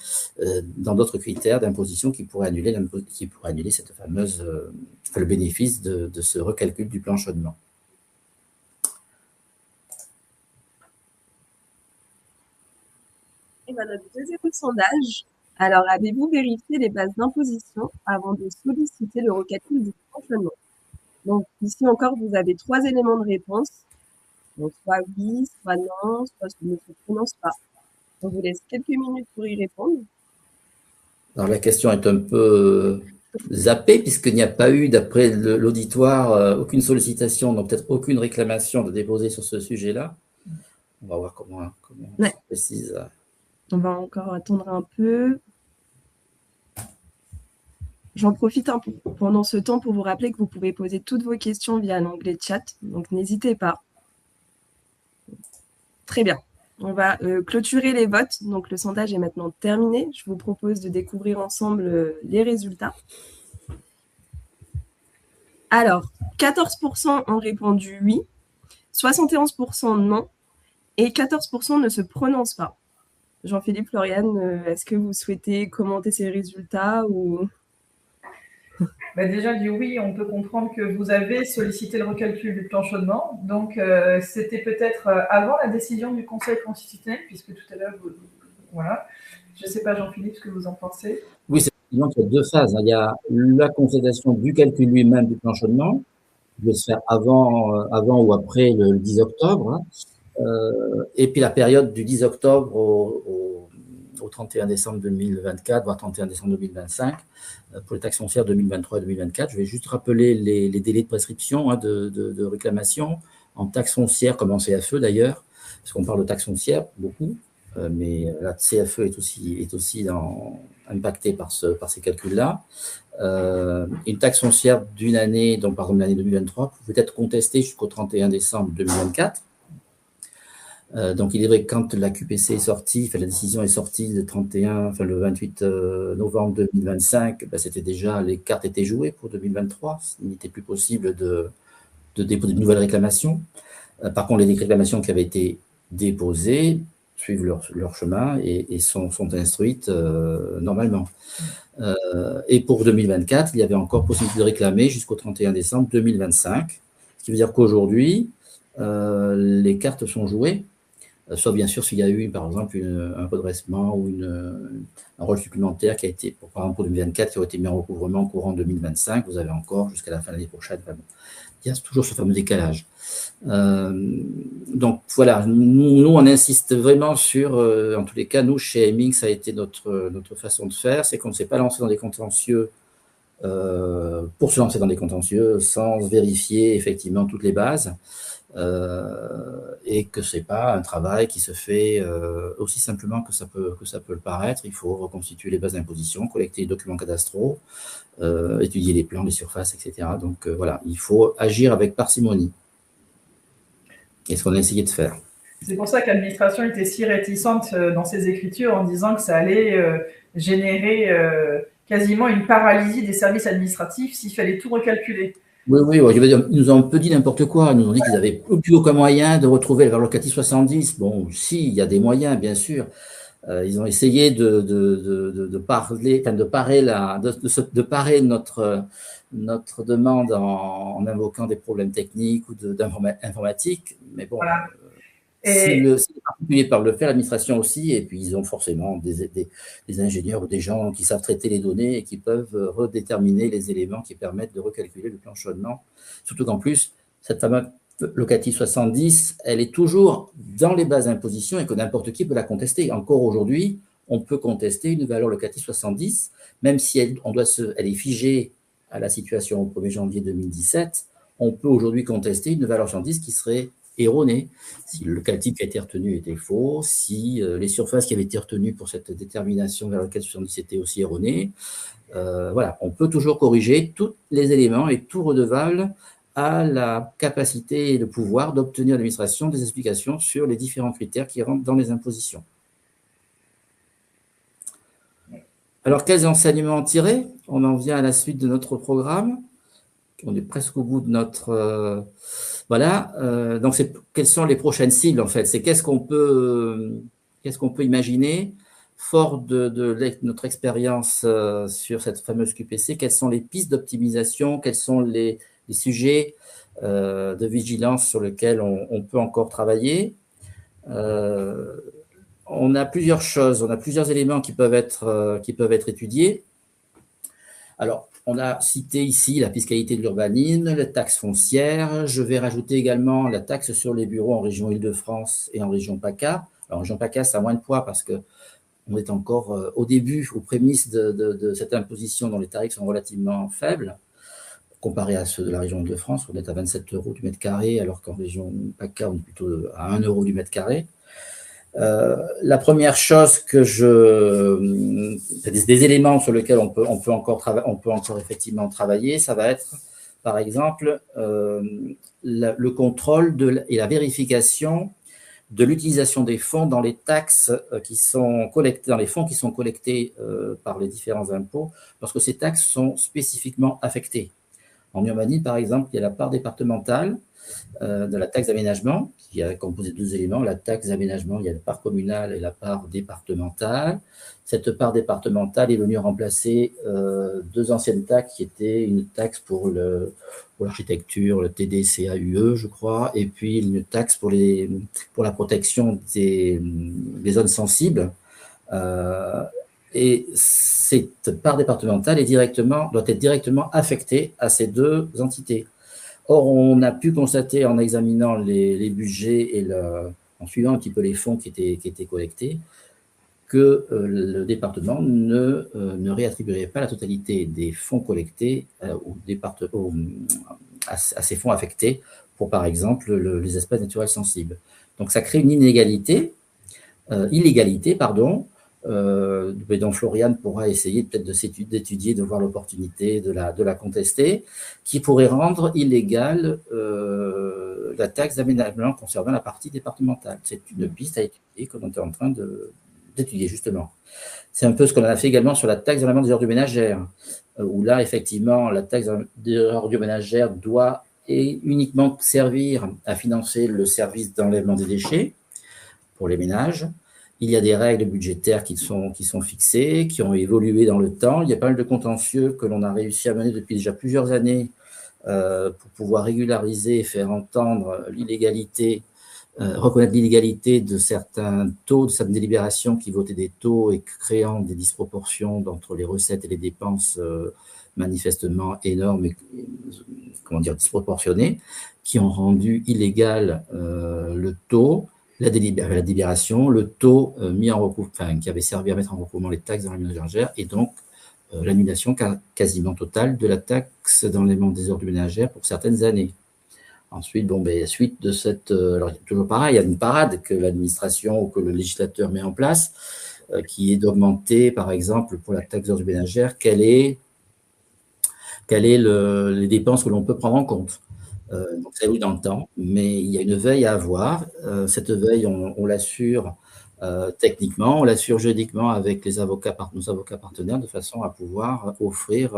dans d'autres critères d'imposition qui pourraient annuler cette fameuse, le bénéfice de ce recalcul du planchonnement. Et notre deuxième sondage. Alors, avez-vous vérifié les bases d'imposition avant de solliciter le recalcul du planchonnement? Donc, ici encore, vous avez 3 éléments de réponse. Donc, soit oui, soit non, soit je ne se prononce pas. On vous laisse quelques minutes pour y répondre. Alors, la question est un peu zappée, puisqu'il n'y a pas eu, d'après l'auditoire, aucune sollicitation, donc peut-être aucune réclamation de déposer sur ce sujet-là. On va voir comment on se précise. On va encore attendre un peu. J'en profite pendant ce temps pour vous rappeler que vous pouvez poser toutes vos questions via l'onglet chat, donc n'hésitez pas. Très bien. On va clôturer les votes. Donc, le sondage est maintenant terminé. Je vous propose de découvrir ensemble les résultats. Alors, 14% ont répondu oui, 71% non, et 14% ne se prononcent pas. Jean-Philippe, Floriane, est-ce que vous souhaitez commenter ces résultats ou... Déjà, du oui, on peut comprendre que vous avez sollicité le recalcul du plan chaudement. Donc, c'était peut-être avant la décision du Conseil constitutionnel, puisque tout à l'heure, voilà. Je ne sais pas, Jean-Philippe, ce que vous en pensez. Oui, c'est évident qu'il y a deux phases, hein. Il y a la constatation du calcul lui-même du plan chaudement, qui doit se faire avant ou après le 10 octobre, hein. Et puis la période du 10 octobre au 31 décembre 2024, voire 31 décembre 2025, pour les taxes foncières 2023 et 2024. Je vais juste rappeler les délais de prescription, hein, de réclamation en taxes foncières comme en CFE d'ailleurs, parce qu'on parle de taxes foncières beaucoup, mais la CFE est aussi impactée par ces calculs-là. Une taxe foncière d'une année, donc par exemple l'année 2023, peut être contestée jusqu'au 31 décembre 2024. Donc, il est vrai que quand la QPC est sortie, la décision est sortie le 28 novembre 2025, c'était déjà, les cartes étaient jouées pour 2023. Il n'était plus possible de déposer de nouvelles réclamations. Par contre, les réclamations qui avaient été déposées suivent leur chemin et sont instruites normalement. Et pour 2024, il y avait encore possibilité de réclamer jusqu'au 31 décembre 2025, ce qui veut dire qu'aujourd'hui, les cartes sont jouées. Sauf bien sûr s'il y a eu, par exemple, un redressement ou un rôle supplémentaire qui a été, par exemple pour 2024, qui a été mis en recouvrement courant 2025, vous avez encore jusqu'à la fin de l'année prochaine. Il y a toujours ce fameux décalage. Donc voilà, nous on insiste vraiment sur, en tous les cas, nous chez Hemming, ça a été notre façon de faire, c'est qu'on ne s'est pas lancé dans des contentieux pour se lancer dans des contentieux sans vérifier effectivement toutes les bases. Et que c'est pas un travail qui se fait aussi simplement que ça peut le paraître. Il faut reconstituer les bases d'imposition, collecter les documents cadastraux, étudier les plans, les surfaces, etc. Donc voilà, il faut agir avec parcimonie. Et ce qu'on a essayé de faire. C'est pour ça que l'administration était si réticente dans ses écritures en disant que ça allait générer quasiment une paralysie des services administratifs s'il fallait tout recalculer. Oui, je veux dire, ils nous ont un peu dit n'importe quoi. Ils nous ont dit qu'ils n'avaient plus aucun moyen de retrouver la valeur locative 70. Bon, si, il y a des moyens, bien sûr. Ils ont essayé de parer notre demande en invoquant des problèmes techniques ou d'informatique. Mais bon, voilà. si les particuliers peuvent le faire, l'administration aussi, et puis ils ont forcément des ingénieurs ou des gens qui savent traiter les données et qui peuvent redéterminer les éléments qui permettent de recalculer le plan chaudement. Surtout qu'en plus, cette fameuse locative 70, elle est toujours dans les bases d'imposition et que n'importe qui peut la contester. Encore aujourd'hui, on peut contester une valeur locative 70, même si elle est figée à la situation au 1er janvier 2017, on peut aujourd'hui contester une valeur 70 qui serait erronée, si le calcul qui a été retenu était faux, si les surfaces qui avaient été retenues pour cette détermination vers laquelle 70 étaient aussi erronées. Voilà, on peut toujours corriger tous les éléments et tout redevable a la capacité et le pouvoir d'obtenir de l'administration des explications sur les différents critères qui rentrent dans les impositions. Alors, quels enseignements en tirer? On en vient à la suite de notre programme. On est presque au bout de notre... voilà. Donc, quelles sont les prochaines cibles, en fait? C'est qu'est-ce qu'on peut imaginer, fort de notre expérience sur cette fameuse QPC, quelles sont les pistes d'optimisation, quels sont les sujets de vigilance sur lesquels on peut encore travailler. On a plusieurs choses, on a plusieurs éléments qui peuvent être étudiés. Alors, on a cité ici la fiscalité de l'urbanisme, la taxe foncière. Je vais rajouter également la taxe sur les bureaux en région Île-de-France et en région PACA. Alors, en région PACA, ça a moins de poids parce qu'on est encore au début, aux prémices de cette imposition dont les tarifs sont relativement faibles, comparé à ceux de la région Île-de-France, on est à 27 € du mètre carré, alors qu'en région PACA, on est plutôt à 1 € du mètre carré. La première chose des éléments sur lesquels on peut encore effectivement travailler, ça va être, par exemple, le contrôle et la vérification de l'utilisation des fonds dans les taxes qui sont collectées, dans les fonds qui sont collectés par les différents impôts, lorsque ces taxes sont spécifiquement affectées. En Urbanisme, par exemple, il y a la part départementale de la taxe d'aménagement, qui est composée de 2 éléments. La taxe d'aménagement, il y a la part communale et la part départementale. Cette part départementale est venue remplacer 2 anciennes taxes qui étaient une taxe pour l'architecture, le TDCAUE, je crois, et puis une taxe pour la protection des zones sensibles. Et cette part départementale doit être directement affectée à ces 2 entités. Or, on a pu constater en examinant les budgets et en suivant un petit peu les fonds qui étaient collectés, que le département ne réattribuerait pas la totalité des fonds collectés à ces fonds affectés pour, par exemple, les espaces naturels sensibles. Donc, ça crée une illégalité, donc Floriane pourra essayer peut-être d'étudier, de voir l'opportunité de la contester, qui pourrait rendre illégale la taxe d'aménagement concernant la partie départementale. C'est une piste à étudier que l'on est en train d'étudier justement. C'est un peu ce qu'on a fait également sur la taxe d'enlèvement des ordures ménagères, où là, effectivement, la taxe des ordures ménagères doit uniquement servir à financer le service d'enlèvement des déchets pour les ménages. Il y a des règles budgétaires qui sont fixées, qui ont évolué dans le temps. Il y a pas mal de contentieux que l'on a réussi à mener depuis déjà plusieurs années pour pouvoir régulariser et faire entendre l'illégalité, reconnaître l'illégalité de certains taux, de certaines délibérations qui votaient des taux et créant des disproportions entre les recettes et les dépenses manifestement énormes et disproportionnées, qui ont rendu illégal le taux, la délibération, le taux mis en recours, qui avait servi à mettre en recouvrement les taxes d'enlèvement des ordures ménagères, et donc l'annulation quasiment totale de la taxe d'enlèvement des ordures ménagères pour certaines années. Ensuite, suite de cette... alors, toujours pareil, il y a une parade que l'administration ou que le législateur met en place, qui est d'augmenter, par exemple, pour la taxe d'ordures ménagères, quelles sont les dépenses que l'on peut prendre en compte. Donc, ça évolue dans le temps, mais il y a une veille à avoir. Cette veille, on l'assure techniquement, on l'assure juridiquement avec nos avocats partenaires, de façon à pouvoir offrir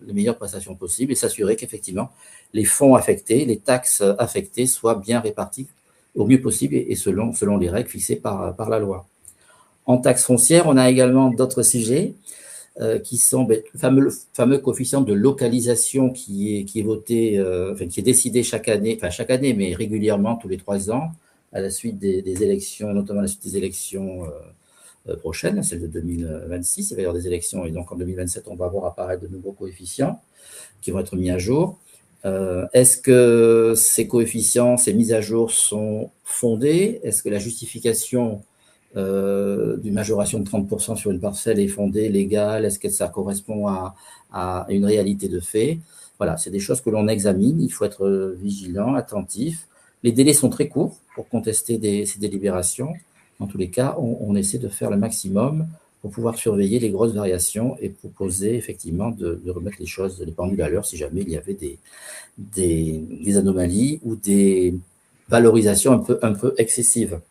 les meilleures prestations possibles et s'assurer qu'effectivement, les fonds affectés, les taxes affectées soient bien réparties au mieux possible et selon les règles fixées par la loi. En taxe foncière, on a également d'autres sujets qui sont le fameux coefficient de localisation qui est voté, qui est décidé chaque année, mais régulièrement tous les 3 ans, à la suite des élections, notamment à la suite des élections prochaines, celle de 2026, il va y avoir des élections, et donc en 2027, on va voir apparaître de nouveaux coefficients qui vont être mis à jour. Est-ce que ces coefficients, ces mises à jour sont fondées? Est-ce que la justification d'une majoration de 30% sur une parcelle est fondée, légale? Est-ce que ça correspond à une réalité de fait? Voilà, c'est des choses que l'on examine, il faut être vigilant, attentif. Les délais sont très courts pour contester ces délibérations. En tous les cas, on essaie de faire le maximum pour pouvoir surveiller les grosses variations et proposer effectivement de remettre les pendules à l'heure si jamais il y avait des anomalies ou des valorisations un peu excessives.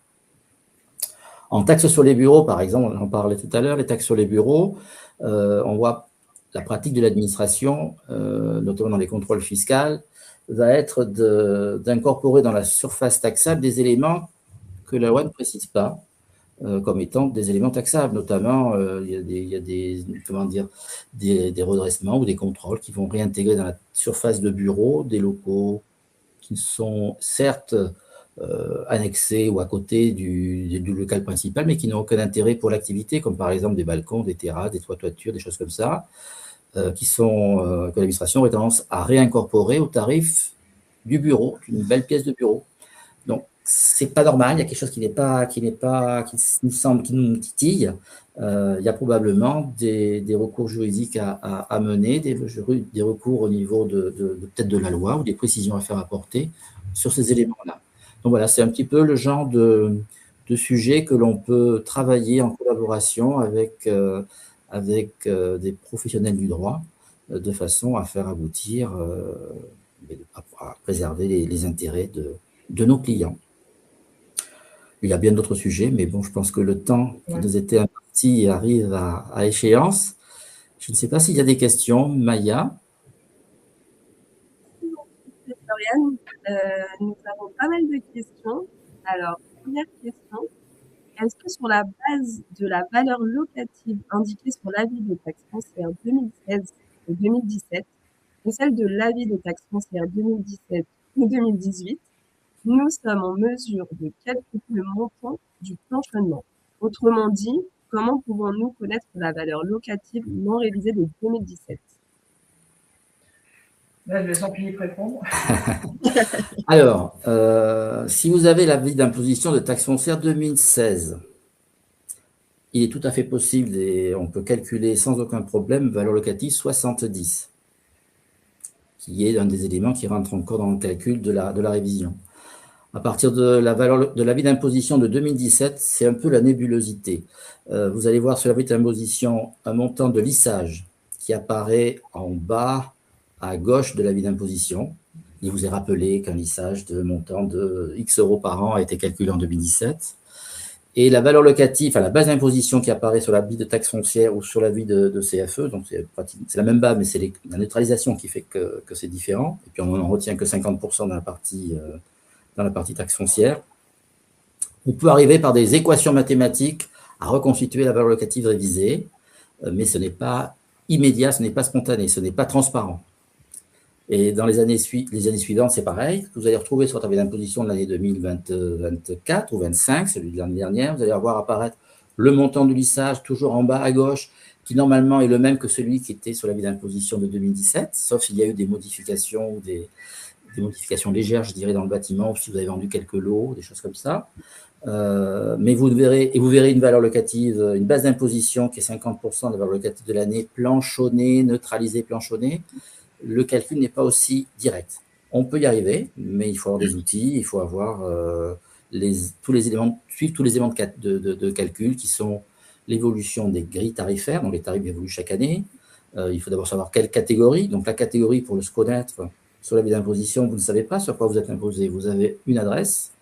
En taxes sur les bureaux, par exemple, on en parlait tout à l'heure, les taxes sur les bureaux, on voit la pratique de l'administration, notamment dans les contrôles fiscaux, va être d'incorporer dans la surface taxable des éléments que la loi ne précise pas comme étant des éléments taxables. Notamment, il y a des redressements ou des contrôles qui vont réintégrer dans la surface de bureaux des locaux qui sont certes annexés ou à côté du local principal, mais qui n'ont aucun intérêt pour l'activité, comme par exemple des balcons, des terrasses, des toitures, des choses comme ça, que l'administration aurait tendance à réincorporer au tarif du bureau, une belle pièce de bureau. Donc, c'est pas normal, il y a quelque chose qui nous titille. Il y a probablement des recours juridiques à mener, des recours au niveau peut-être de la loi ou des précisions à faire apporter sur ces éléments-là. Donc voilà, c'est un petit peu le genre de sujet que l'on peut travailler en collaboration avec des professionnels du droit de façon à faire aboutir, à préserver les intérêts de nos clients. Il y a bien d'autres sujets, mais bon, je pense que le temps qui nous était imparti arrive à échéance. Je ne sais pas s'il y a des questions. Maya? Lauriane. Nous avons pas mal de questions. Alors, première question, est-ce que sur la base de la valeur locative indiquée sur l'avis de taxe foncière 2016 et 2017 et celle de l'avis de taxe foncière 2017 ou 2018, nous sommes en mesure de calculer le montant du planchonnement? Autrement dit, comment pouvons-nous connaître la valeur locative non révisée de 2017? Là, je laisse Jean-Philippe répondre. Alors, si vous avez l'avis d'imposition de taxe foncière 2016, il est tout à fait possible, et on peut calculer sans aucun problème, valeur locative 70, qui est un des éléments qui rentre encore dans le calcul de la révision. À partir de la valeur de l'avis d'imposition de 2017, c'est un peu la nébulosité. Vous allez voir sur l'avis d'imposition un montant de lissage qui apparaît en bas à gauche de l'avis d'imposition. Il vous est rappelé qu'un lissage de montant de X euros par an a été calculé en 2017. Et la valeur locative, enfin la base d'imposition qui apparaît sur l'avis de taxe foncière ou sur l'avis de CFE, donc c'est la même base, mais c'est la neutralisation qui fait que c'est différent. Et puis on n'en retient que 50% dans la partie taxe foncière. On peut arriver par des équations mathématiques à reconstituer la valeur locative révisée, mais ce n'est pas immédiat, ce n'est pas spontané, ce n'est pas transparent. Et dans les années suivantes, c'est pareil. Vous allez retrouver sur votre avis d'imposition de l'année 2024 ou 2025, celui de l'année dernière, vous allez voir apparaître le montant du lissage toujours en bas à gauche, qui normalement est le même que celui qui était sur l'avis d'imposition de 2017, sauf s'il y a eu des modifications, des modifications légères, je dirais, dans le bâtiment, ou si vous avez vendu quelques lots, des choses comme ça. Mais vous verrez une valeur locative, une base d'imposition qui est 50% de la valeur locative de l'année, planchonnée, neutralisée, planchonnée. Le calcul n'est pas aussi direct. On peut y arriver, mais il faut avoir des outils, il faut avoir suivre tous les éléments de calcul qui sont l'évolution des grilles tarifaires, donc les tarifs évoluent chaque année. Il faut d'abord savoir quelle catégorie. Donc la catégorie, pour se connaître, sur l'avis d'imposition, vous ne savez pas sur quoi vous êtes imposé. Vous avez une adresse,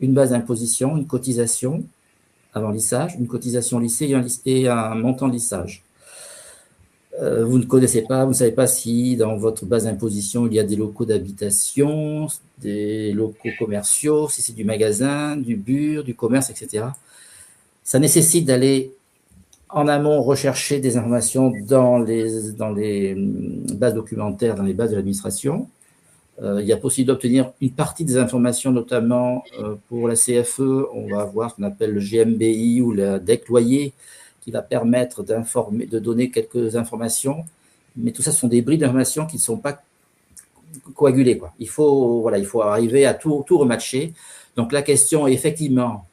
une base d'imposition, une cotisation avant lissage, une cotisation lissée et un montant de lissage. Vous ne connaissez pas, vous ne savez pas si dans votre base d'imposition, il y a des locaux d'habitation, des locaux commerciaux, si c'est du magasin, du bur, du commerce, etc. Ça nécessite d'aller en amont rechercher des informations dans les bases documentaires, dans les bases de l'administration. Il y a possible d'obtenir une partie des informations, notamment pour la CFE, on va avoir ce qu'on appelle le GMBI ou la DEC loyer, qui va permettre de donner quelques informations, mais tout ça, ce sont des bribes d'informations qui ne sont pas coagulées, quoi. Il faut arriver à tout rematcher. Donc la question est effectivement,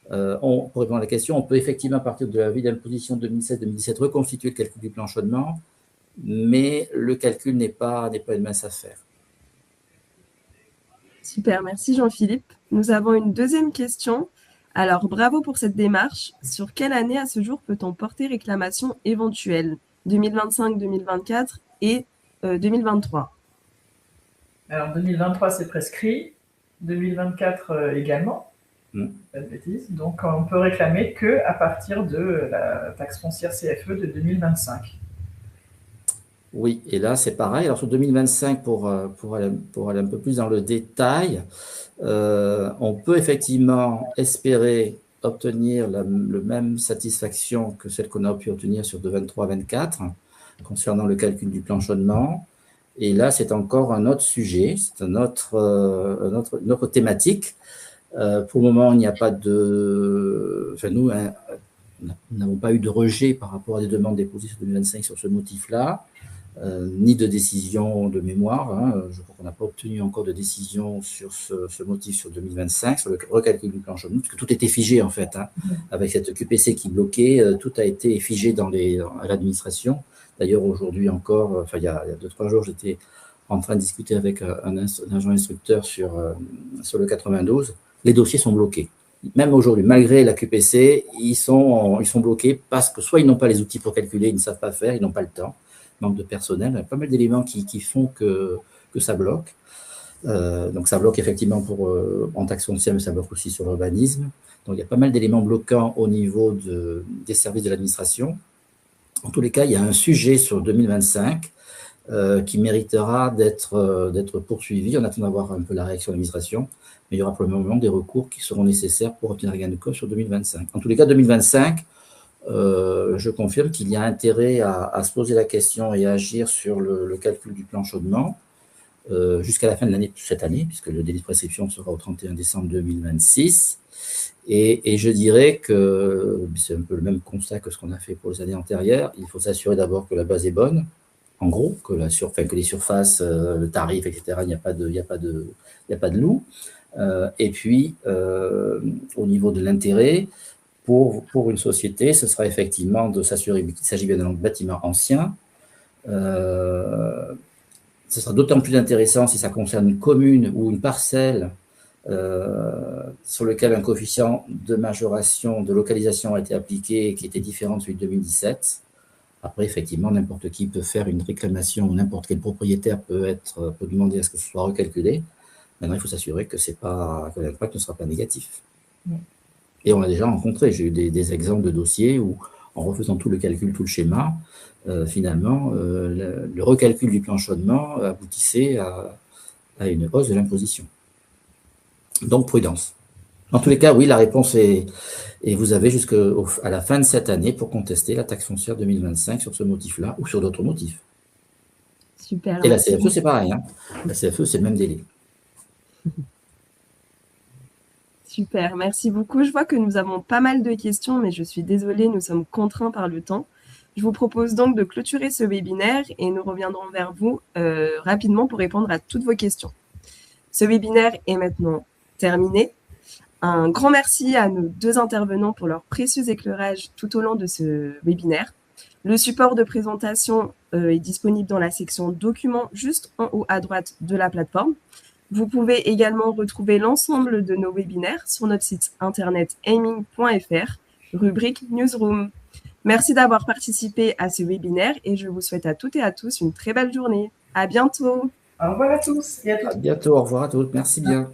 pour répondre à la question, on peut effectivement, à partir de l'avis d'imposition 2016-2017, reconstituer le calcul du planchonnement, mais le calcul n'est pas une mince affaire. Super, merci Jean-Philippe. Nous avons une deuxième question. Alors, bravo pour cette démarche. Sur quelle année à ce jour peut-on porter réclamation éventuelle? 2025, 2024 et 2023. Alors, 2023, c'est prescrit. 2024 également. Pas de bêtises. Donc, on peut réclamer qu'à partir de la taxe foncière CFE de 2025. Oui, et là, c'est pareil. Alors, sur 2025, pour aller un peu plus dans le détail, on peut effectivement espérer obtenir la même satisfaction que celle qu'on a pu obtenir sur 2023-2024 concernant le calcul du planchonnement. Et là, c'est encore un autre sujet, c'est une autre thématique. Pour le moment, il n'y a pas de... Enfin, nous n'avons pas eu de rejet par rapport à des demandes déposées sur 2025 sur ce motif-là. Ni de décision de mémoire. Je crois qu'on n'a pas obtenu encore de décision sur ce motif sur 2025, sur le recalcul du planchonnement, parce que tout était figé en fait. Avec cette QPC qui bloquait, tout a été figé à l'administration. D'ailleurs, aujourd'hui encore, il y a 2-3 jours, j'étais en train de discuter avec un agent instructeur sur le 92. Les dossiers sont bloqués. Même aujourd'hui, malgré la QPC, ils sont bloqués parce que soit ils n'ont pas les outils pour calculer, ils ne savent pas faire, ils n'ont pas le temps. Manque de personnel, il y a pas mal d'éléments qui font que ça bloque. Donc ça bloque effectivement en taxe foncière, mais ça bloque aussi sur l'urbanisme. Donc il y a pas mal d'éléments bloquants au niveau des services de l'administration. En tous les cas, il y a un sujet sur 2025 qui méritera d'être poursuivi. On attend d'avoir un peu la réaction de l'administration, mais il y aura probablement des recours qui seront nécessaires pour obtenir gain de cause sur 2025. En tous les cas, 2025, je confirme qu'il y a intérêt à se poser la question et à agir sur le calcul du plan chaudement jusqu'à la fin de l'année, cette année, puisque le délai de prescription sera au 31 décembre 2026. Et je dirais que c'est un peu le même constat que ce qu'on a fait pour les années antérieures. Il faut s'assurer d'abord que la base est bonne, en gros, que les surfaces, le tarif, etc., il n'y a pas de loup. Et puis, au niveau de l'intérêt, pour une société, ce sera effectivement de s'assurer qu'il s'agit bien d'un bâtiment ancien. Ce sera d'autant plus intéressant si ça concerne une commune ou une parcelle sur lequel un coefficient de majoration, de localisation a été appliqué et qui était différent de celui de 2017. Après, effectivement, n'importe qui peut faire une réclamation, n'importe quel propriétaire peut demander à ce que ce soit recalculé. Maintenant, il faut s'assurer que l'impact ne sera pas négatif. Et on a déjà rencontré, j'ai eu des exemples de dossiers où, en refaisant tout le calcul, tout le schéma, finalement, le recalcul du plan chaudement aboutissait à une hausse de l'imposition. Donc, prudence. En tous les cas, oui, la réponse est... Et vous avez jusqu'à la fin de cette année pour contester la taxe foncière 2025 sur ce motif-là ou sur d'autres motifs. Super. Et la CFE, c'est pareil. Hein. La CFE, c'est le même délai. Super, merci beaucoup. Je vois que nous avons pas mal de questions, mais je suis désolée, nous sommes contraints par le temps. Je vous propose donc de clôturer ce webinaire et nous reviendrons vers vous rapidement pour répondre à toutes vos questions. Ce webinaire est maintenant terminé. Un grand merci à nos deux intervenants pour leur précieux éclairage tout au long de ce webinaire. Le support de présentation est disponible dans la section documents juste en haut à droite de la plateforme. Vous pouvez également retrouver l'ensemble de nos webinaires sur notre site internet aiming.fr, rubrique Newsroom. Merci d'avoir participé à ce webinaire et je vous souhaite à toutes et à tous une très belle journée. À bientôt. Au revoir à tous et à toutes. À bientôt, au revoir à toutes. Merci bien.